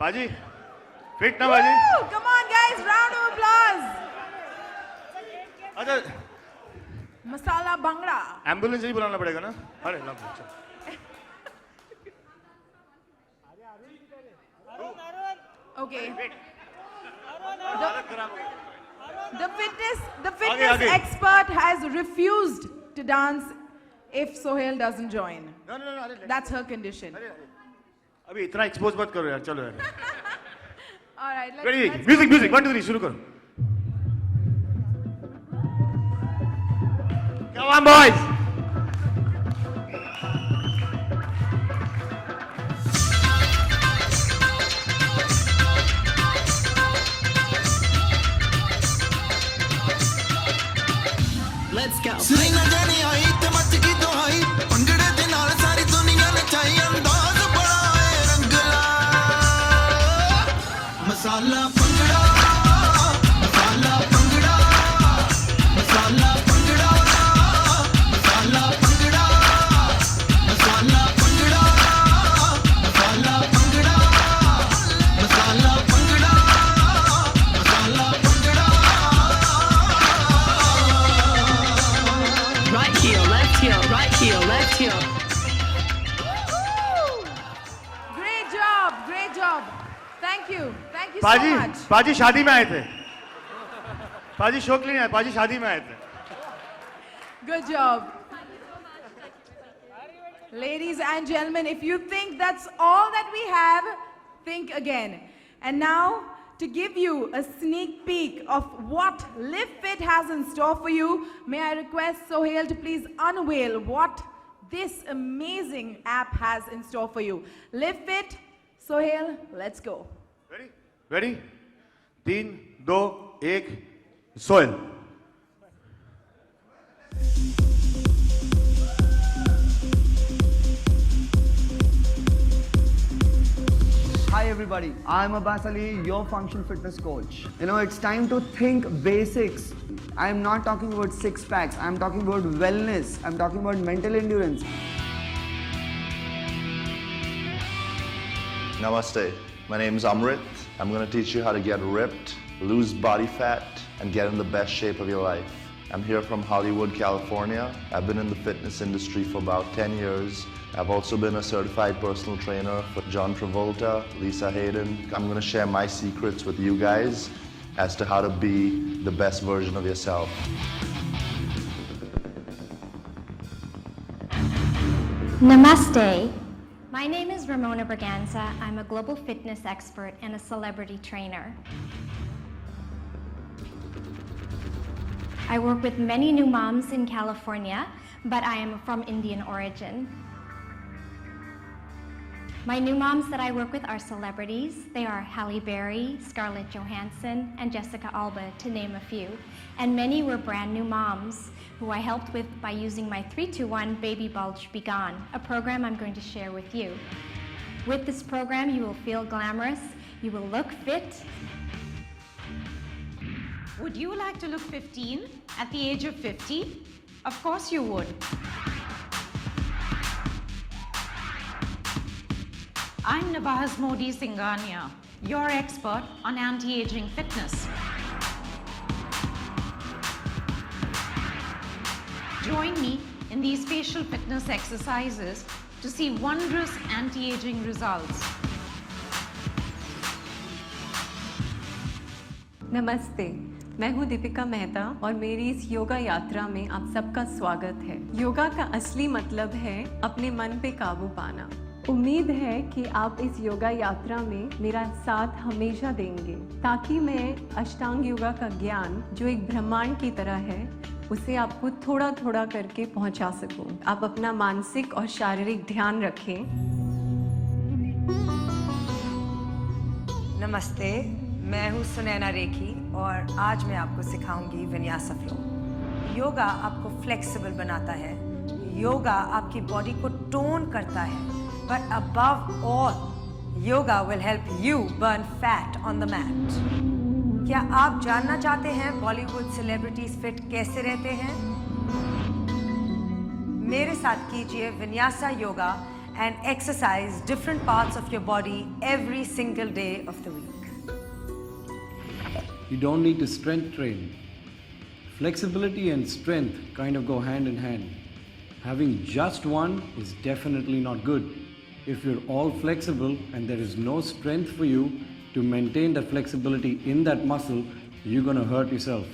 बाजी फिट ना बाजी Come on guys, round of applause. अच्छा Masala Bhangra. एम्बुलेंस ही बुलाना पड़ेगा ना अरे ना चल Okay. हालत खराब हो गई। The आगे, fitness आगे। expert has refused to dance if Sohail doesn't join. No, no, no, अरे That's her condition. अरे अभी इतना एक्सपोज मत करो यार चलो यार All right, ready let's music music 1 2 3 शुरू करो Come on boys Let's go. ਸਰੀ ਨਾ ਜਾਣੀ ਆਈ ਤੇ ਮੱਚ ਗਈ ਦੁਹਾਈ ਭੰਗੜੇ ਦੇ ਨਾਲ ਸਾਰੀ ਦੁਨੀਆ ਨਚਾਈ ਅੰਦਾਜ਼ ਬੜਾ ਏ ਰੰਗਲਾ ਮਸਾਲਾ ਭੰਗੜਾ ਮਸਾਲਾ ਭੰਗੜਾ ਮਸਾਲਾ ਭੰਗੜਾ ਮਸਾਲਾ ਭੰਗੜਾ ਮਸਾਲਾ ਭੰਗੜਾ ਮਸਾਲਾ ਭੰਗੜਾ ਮਸਾਲਾ ਭੰਗੜਾ ਮਸਾਲਾ bhangra Right heel, left heel, right heel, left heel. Great job, great job. Thank you so पाजी much. पाजी शादी में आए थे पाजी शौक लिए नहीं आए पाजी शादी में आए थे Good job. Ladies and gentlemen, if you think that's all that we have, think again. And now, to give you a sneak peek of what Live Fit has in store for you, may I request Sohail to please unveil what this amazing app has in store for you. Live Fit, Sohail, let's go. Ready ready 3 2 1 Sohail Hi everybody, I'm Abbas Ali, your function fitness coach. You know, it's time to think basics. I'm not talking about six packs, I'm talking about wellness, I'm talking about mental endurance. Namaste. My name is Amrit. I'm going to teach you how to get ripped, lose body fat, and get in the best shape of your life. I'm here from Hollywood, California. I've been in the fitness industry for about 10 years. I've also been a certified personal trainer for John Travolta, Lisa Hayden. I'm going to share my secrets with you guys as to how to be the best version of yourself. Namaste. My name is Ramona Braganza. I'm a global fitness expert and a celebrity trainer. I work with many new moms in California, but I am from Indian origin. My new moms that I work with are celebrities. They are Halle Berry, Scarlett Johansson, and Jessica Alba, to name a few. And many were brand new moms who I helped with by using my 3-2-1 Baby Bulge Be Gone, a program I'm going to share with you. With this program, you will feel glamorous, you will look fit. Would you like to look 15 at the age of 50? Of course you would. I'm Nabahaz Modi Singhania, your expert on anti-aging fitness. Join me in these facial fitness exercises to see wondrous anti-aging results. नमस्ते, मैं हूँ दीपिका मेहता और मेरी इस योगा यात्रा में आप सबका स्वागत है। योगा का असली मतलब है अपने मन पे काबू पाना। उम्मीद है कि आप इस योगा यात्रा में मेरा साथ हमेशा देंगे ताकि मैं अष्टांग योगा का ज्ञान जो एक ब्रह्मांड की तरह है उसे आपको थोड़ा थोड़ा करके पहुंचा सकूं। आप अपना मानसिक और शारीरिक ध्यान रखें। नमस्ते, मैं हूँ सुनैना रेखी और आज मैं आपको सिखाऊंगी विन्यासा फ्लो। योगा आपको फ्लेक्सिबल बनाता है, योगा आपकी बॉडी को टोन करता है, but above all, yoga will help you burn fat on the mat. क्या आप जानना चाहते हैं बॉलीवुड सेलिब्रिटीज फिट कैसे रहते हैं? मेरे साथ कीजिए vinyasa yoga and exercise different parts of your body every single day of the week. You don't need to strength train. Flexibility and strength kind of go hand in hand. Having just one is definitely not good. If you're all flexible and there is no strength for you to maintain that flexibility in that muscle, you're going to hurt yourself.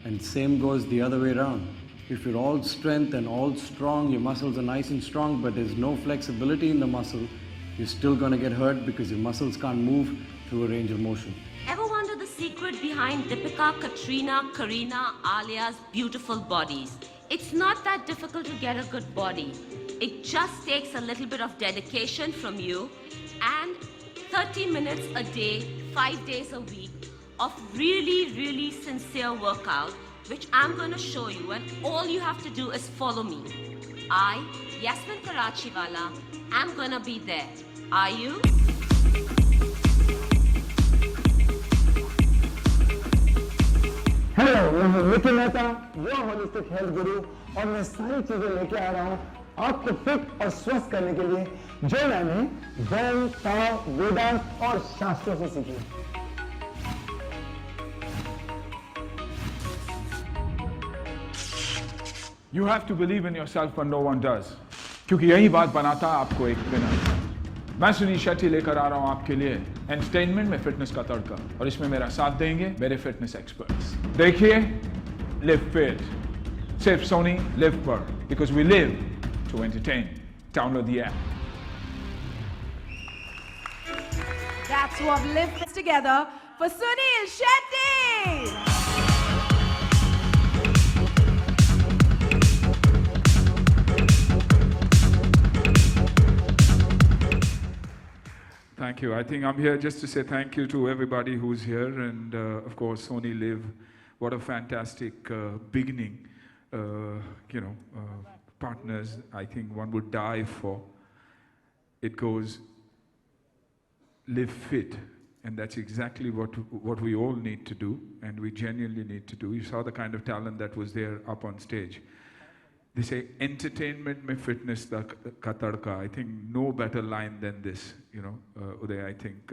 And same goes the other way around. If you're all strength and all strong, your muscles are nice and strong, but there's no flexibility in the muscle, you're still going to get hurt because your muscles can't move through a range of motion. Ever wonder the secret behind Deepika, Katrina, Kareena, Alia's beautiful bodies? It's not that difficult to get a good body. It just takes a little bit of dedication from you and 30 minutes a day, 5 days a week of really sincere workout, which I'm going to show you, and all you have to do is follow me. I, Yasmin Karachiwala, am going to be there. Are you? Hello, मैं हूं Nikhil Mehta, your holistic health गुरु, और मैं सारी चीजें लेके आ रहा हूं आपको फिट और स्वस्थ करने के लिए, जो मैंने वैन, ताओ, वेदांत और शास्त्रों से सीखी। You have to believe in yourself when no one does, क्योंकि यही बात बनाता है आपको एक विनर। मैं सुनील शेट्टी लेकर आ रहा हूं आपके लिए एंटरटेनमेंट में फिटनेस का तड़का, और इसमें मेरा साथ देंगे मेरे फिटनेस एक्सपर्ट्स। देखिए, लिव फिट सिर्फ सोनी लिव पर, because we live to entertain. Download the app. That's what Live Fit together for Sunil Shetty. Thank you. I think I'm here just to say thank you to everybody who's here, and of course, Sony Live. What a fantastic beginning. Partners, I think one would die for. It goes live fit, and that's exactly what we all need to do, and we genuinely need to do. You saw the kind of talent that was there up on stage. They say entertainment mein fitness ka tadka. I think no better line than this, Uday. I think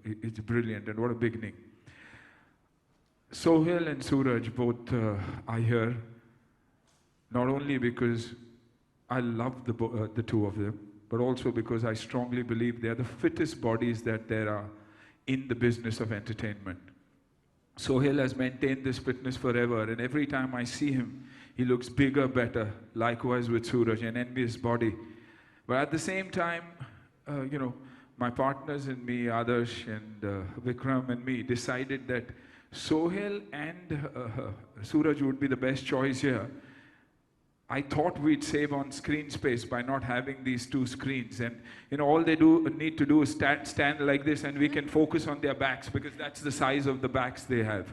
it's brilliant, and what a beginning. Sohail and Suraj both are here, not only because I love the two of them, but also because I strongly believe they are the fittest bodies that there are in the business of entertainment. Sohail has maintained this fitness forever, and every time I see him, he looks bigger, better. Likewise with Suraj, an envious body. But at the same time, my partners and me, Adarsh and Vikram and me, decided that Sohail and Suraj would be the best choice here. I thought we'd save on screen space by not having these two screens, and all they need to do is stand like this, and we can focus on their backs, because that's the size of the backs they have.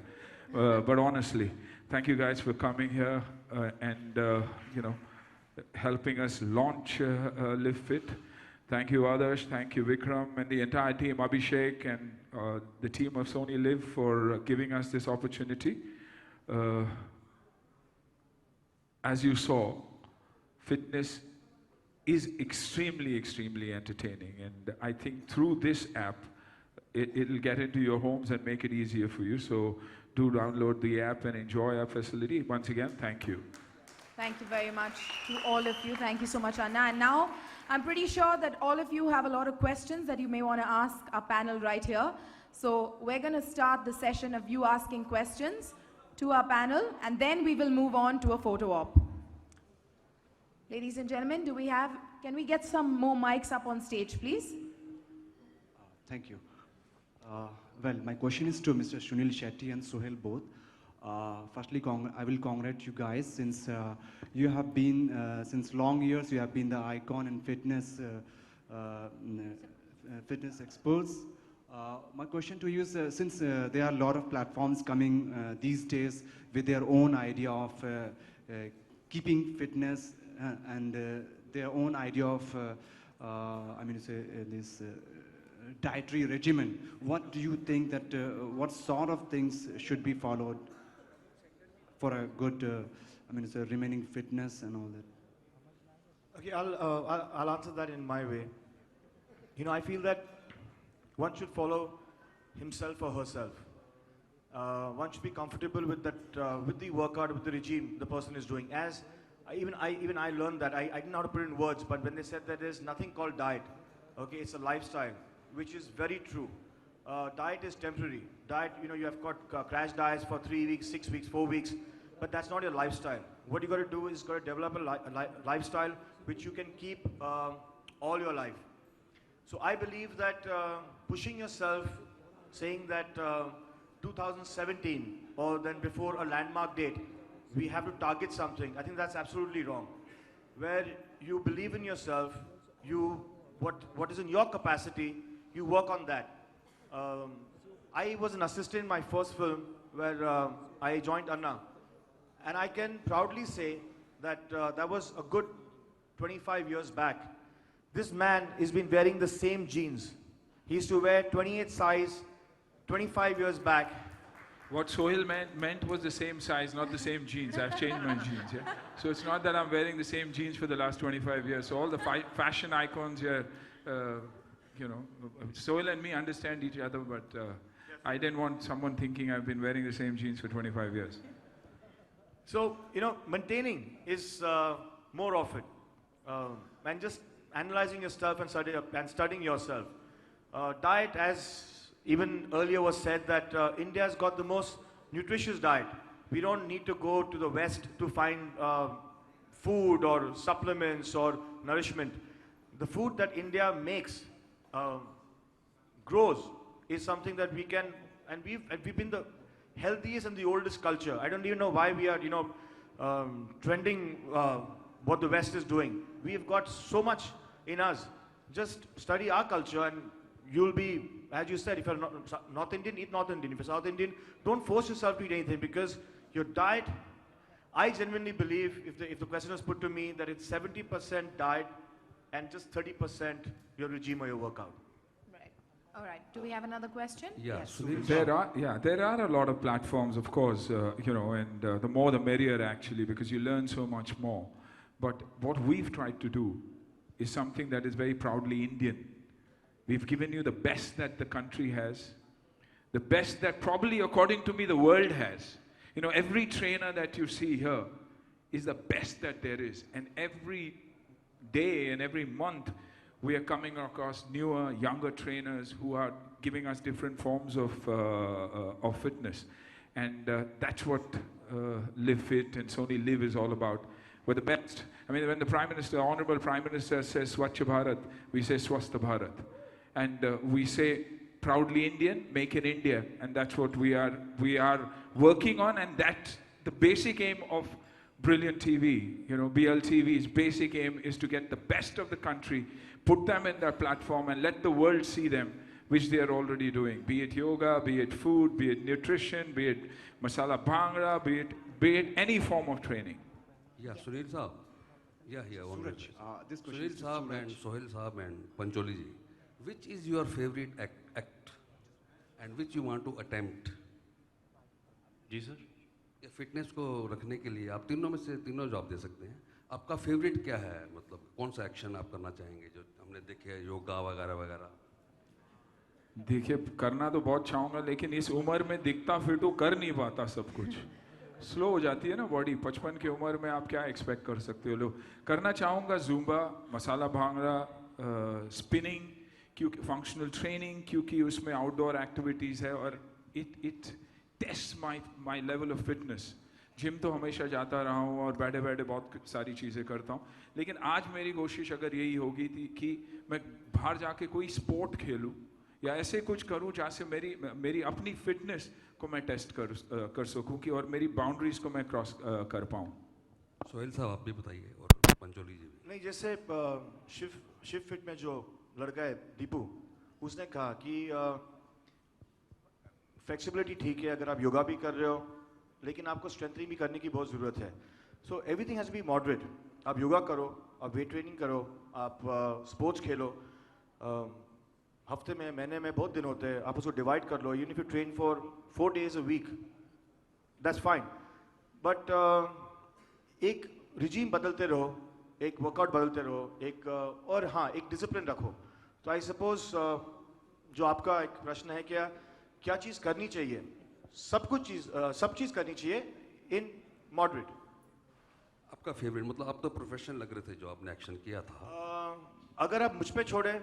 But honestly, thank you guys for coming here and helping us launch Live Fit. Thank you, Adarsh. Thank you, Vikram, and the entire team, Abhishek, and the team of Sony Live for giving us this opportunity. As you saw, fitness is extremely entertaining, and I think through this app, it'll get into your homes and make it easier for you. So do download the app and enjoy our facility. Once again, thank you. Thank you very much to all of you. Thank you so much, Anna. And now, I'm pretty sure that all of you have a lot of questions that you may want to ask our panel right here. So we're going to start the session of you asking questions to our panel, and then we will move on to a photo op. Ladies and gentlemen, can we get some more mics up on stage, please? Thank you. Well, my question is to Mr. Sunil Shetty and Sohail both. Firstly, I will congratulate you guys, since you have been, since long years, you have been the icon and fitness experts. My question to you is, since there are a lot of platforms coming these days with their own idea of keeping fitness and their own idea of, this dietary regimen, what do you think that, what sort of things should be followed for a good, remaining fitness and all that? Okay, I'll answer that in my way. You know, I feel that one should follow himself or herself. One should be comfortable with that, with the workout, with the regime the person is doing. As even I learned that. I didn't know how to put it in words, but when they said that there's nothing called diet, okay, it's a lifestyle, which is very true. Diet is temporary. Diet, you know, you have got crash diets for 3 weeks, 6 weeks, 4 weeks, but that's not your lifestyle. What you got to do is got to develop a lifestyle which you can keep all your life. So I believe that pushing yourself, saying that 2017 or then before a landmark date, we have to target something, I think that's absolutely wrong. Where you believe in yourself, what is in your capacity, you work on that. I was an assistant in my first film where I joined Anna. And I can proudly say that that was a good 25 years back. This man has been wearing the same jeans. He used to wear 28 size 25 years back. What Sohail meant was the same size, not the same jeans. I've changed my jeans, yeah? So it's not that I'm wearing the same jeans for the last 25 years. So all the fashion icons here, you know, Sohail and me understand each other, but I didn't want someone thinking I've been wearing the same jeans for 25 years. So, you know, maintaining is more of it. And just analyzing yourself and studying yourself. Diet, as even earlier was said, that India's got the most nutritious diet. We don't need to go to the West to find food or supplements or nourishment. The food that India makes, grows, is something that we can, and we've been the healthiest and the oldest culture. I don't even know why we are, you know, trending what the West is doing. We've got so much in us. Just study our culture and you'll be, as you said, if you're North Indian, eat North Indian. If you're South Indian, don't force yourself to eat anything, because your diet, I genuinely believe, if the question was put to me, that it's 70% diet and just 30% your regime or your workout. Right. All right. Do we have another question? Yeah, yes. There are a lot of platforms, of course, you know, and the more the merrier actually, because you learn so much more. But what we've tried to do is something that is very proudly Indian. We've given you the best that the country has, the best that probably, according to me, the world has. You know, every trainer that you see here is the best that there is. And every day and every month, we are coming across newer, younger trainers who are giving us different forms of fitness. And that's what Live Fit and Sony Live is all about. We're the best. I mean, when the Prime Minister, Honorable Prime Minister says Swachh Bharat, we say Swasth Bharat. And we say proudly Indian, make in India. And that's what we are working on. And that's the basic aim of Brilliant TV. You know, BLTV's basic aim is to get the best of the country, put them in their platform and let the world see them, which they are already doing. Be it yoga, be it food, be it nutrition, be it masala bhangra, be it any form of training. Yeah, Sunil Saab. Yeah, one minute. This question Sunil Saab and Sohail Saab and Pancholi ji. Which is your favorite act and which you want to attempt? जी sir, ये fitness को रखने के लिए आप तीनों में से तीनों जवाब दे सकते हैं. आपका फेवरेट क्या है, मतलब कौन सा एक्शन आप करना चाहेंगे जो हमने देखे है, योगा वगैरह वगैरह? देखिए, करना तो बहुत चाहूँगा, लेकिन इस उम्र में दिखता फिटू कर नहीं पाता सब कुछ. स्लो हो जाती है ना बॉडी. 55 की उम्र में आप क्या एक्सपेक्ट कर सकते हो लोग. करना चाहूँगा जुम्बा, मसाला भांगड़ा, स्पिनिंग, क्योंकि फंक्शनल ट्रेनिंग, क्योंकि उसमें आउटडोर एक्टिविटीज़ है और it taste my level of fitness. Gym तो हमेशा जाता रहा हूँ और बैठे बैठे बहुत सारी चीज़ें करता हूँ, लेकिन आज मेरी कोशिश अगर यही होगी थी कि मैं बाहर जाके कोई स्पोर्ट खेलूँ या ऐसे कुछ करूँ जहाँ से मेरी अपनी फिटनेस को मैं टेस्ट कर सकूँ कि और मेरी बाउंड्रीज को मैं क्रॉस कर पाऊँ. सोहेल साहब आप भी बताइए और पंचोली जी भी. नहीं, जैसे शिव फिट में जो लड़का है दीपू, उसने कहा कि फ्लेक्सिबिलिटी ठीक है अगर आप योगा भी कर रहे हो, लेकिन आपको स्ट्रेंथनिंग भी करने की बहुत ज़रूरत है. So everything has to be moderate. आप योगा करो, आप वेट ट्रेनिंग करो, आप स्पोर्ट्स खेलो. हफ्ते में, महीने में बहुत दिन होते हैं, आप उसको डिवाइड कर लो. Even if you train for 4 days a week, that's fine. But एक रिजीम बदलते रहो, एक वर्कआउट बदलते रहो, एक और हाँ एक डिसिप्लिन रखो. तो आई सपोज जो आपका एक प्रश्न है क्या चीज़ करनी चाहिए, सब चीज़ करनी चाहिए इन मॉडरेट. आपका फेवरेट मतलब आप तो प्रोफेशनल लग रहे थे जो आपने एक्शन किया था. अगर आप मुझ पे छोड़े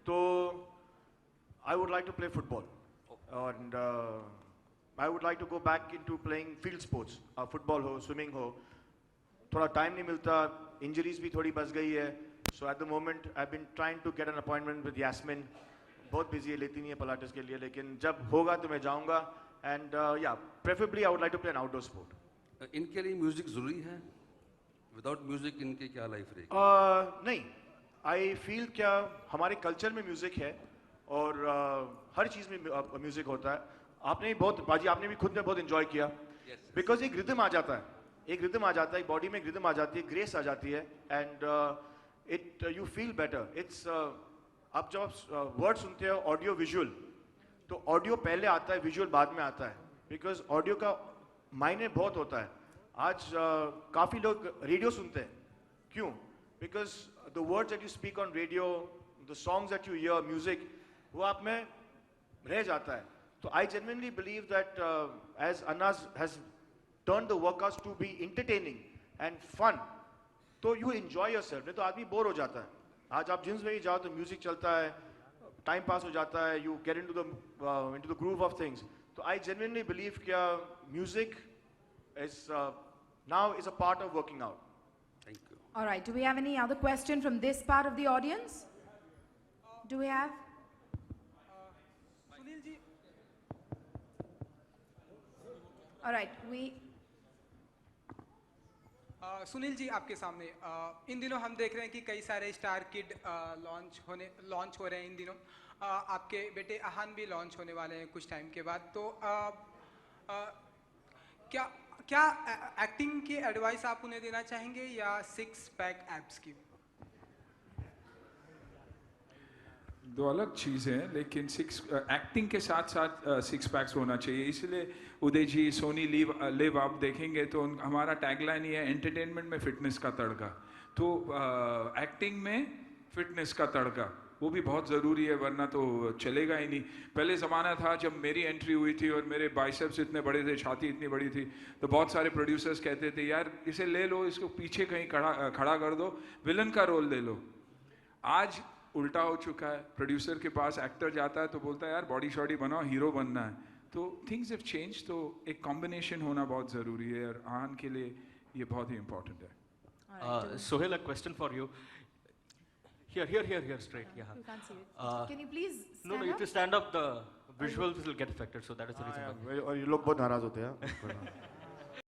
तो I would like to play football and I would like to go back into playing field sports. Football हो, स्विमिंग हो. थोड़ा टाइम नहीं मिलता, इंजरीज भी थोड़ी बच गई है. So at the moment I been trying to get an appointment with Yasmin. बहुत बिजी है, लेती नहीं है पिलाटेस के लिए, लेकिन जब होगा तो मैं जाऊंगा. एंड या preferably I would like to play an outdoor sport. इनके लिए म्यूजिक जरूरी है? विदाउट म्यूजिक इनकी क्या लाइफ रहेगी? नहीं, आई फील क्या हमारे कल्चर में म्यूजिक है और हर चीज़ में म्यूजिक होता है. आपने भी बहुत बाजी, आपने भी खुद ने बहुत एंजॉय किया बिकॉज एक रिदम आ जाता है, एक बॉडी में एक रिदम आ जाती है, ग्रेस आ जाती है and it you feel better. It's आप जब आप वर्ड सुनते हो ऑडियो विजुअल, तो ऑडियो पहले आता है, विजुअल बाद में आता है, बिकॉज ऑडियो का मायने बहुत होता है. आज काफ़ी लोग रेडियो सुनते हैं. क्यों? Because the words that you speak on radio, the songs that you hear, music, वो आप में रह जाता है. तो I genuinely believe that as अनाज has turn the workouts to be entertaining and fun, तो यू एंजॉय योरसेल्फ. नहीं तो आदमी बोर हो जाता है. आज आप जिम्स में ही जाओ तो म्यूजिक चलता है, टाइम पास हो जाता है, you get into the groove of things. तो आई जेन्युइनली बिलीव क्या music is now is a part of working out. Thank you. All right, do we have any other question from this part of the audience? Do we have? Sunil ji. All right, Sunil ji आपके सामने इन दिनों हम देख रहे हैं कि कई सारे स्टार किड लॉन्च हो रहे हैं इन दिनों. आपके बेटे अहान भी लॉन्च होने वाले हैं कुछ टाइम के बाद. तो क्या एक्टिंग की एडवाइस आप उन्हें देना चाहेंगे या 6 पैक एब्स की? दो अलग चीज़ हैं, लेकिन एक्टिंग के साथ साथ 6 पैक्स होना चाहिए. इसलिए उदय जी सोनी लिव आप देखेंगे तो हमारा टैगलाइन ही है एंटरटेनमेंट में फिटनेस का तड़का. तो एक्टिंग में फिटनेस का तड़का वो भी बहुत ज़रूरी है, वरना तो चलेगा ही नहीं. पहले ज़माना था जब मेरी एंट्री हुई थी और मेरे बाइसेप्स इतने बड़े थे, छाती इतनी बड़ी थी, तो बहुत सारे प्रोड्यूसर्स कहते थे यार इसे ले लो, इसको पीछे कहीं खड़ा कर दो, विलन का रोल ले लो. आज उल्टा हो चुका है. प्रोड्यूसर के पास एक्टर जाता है तो बोलता है यार बॉडी शॉडी बनाओ, हीरो बनना है. तो थिंग्स हैव चेंज. तो एक कॉम्बिनेशन होना बहुत ज़रूरी है और आन के लिए ये बहुत ही इम्पोर्टेंट है. Sohail, a question for you. Here, straight. Yeah. You can't see it. Can you please stand No, up? if you stand up, the visuals will get affected. So that is the reason. और ये लोग बहुत नाराज होते हैं.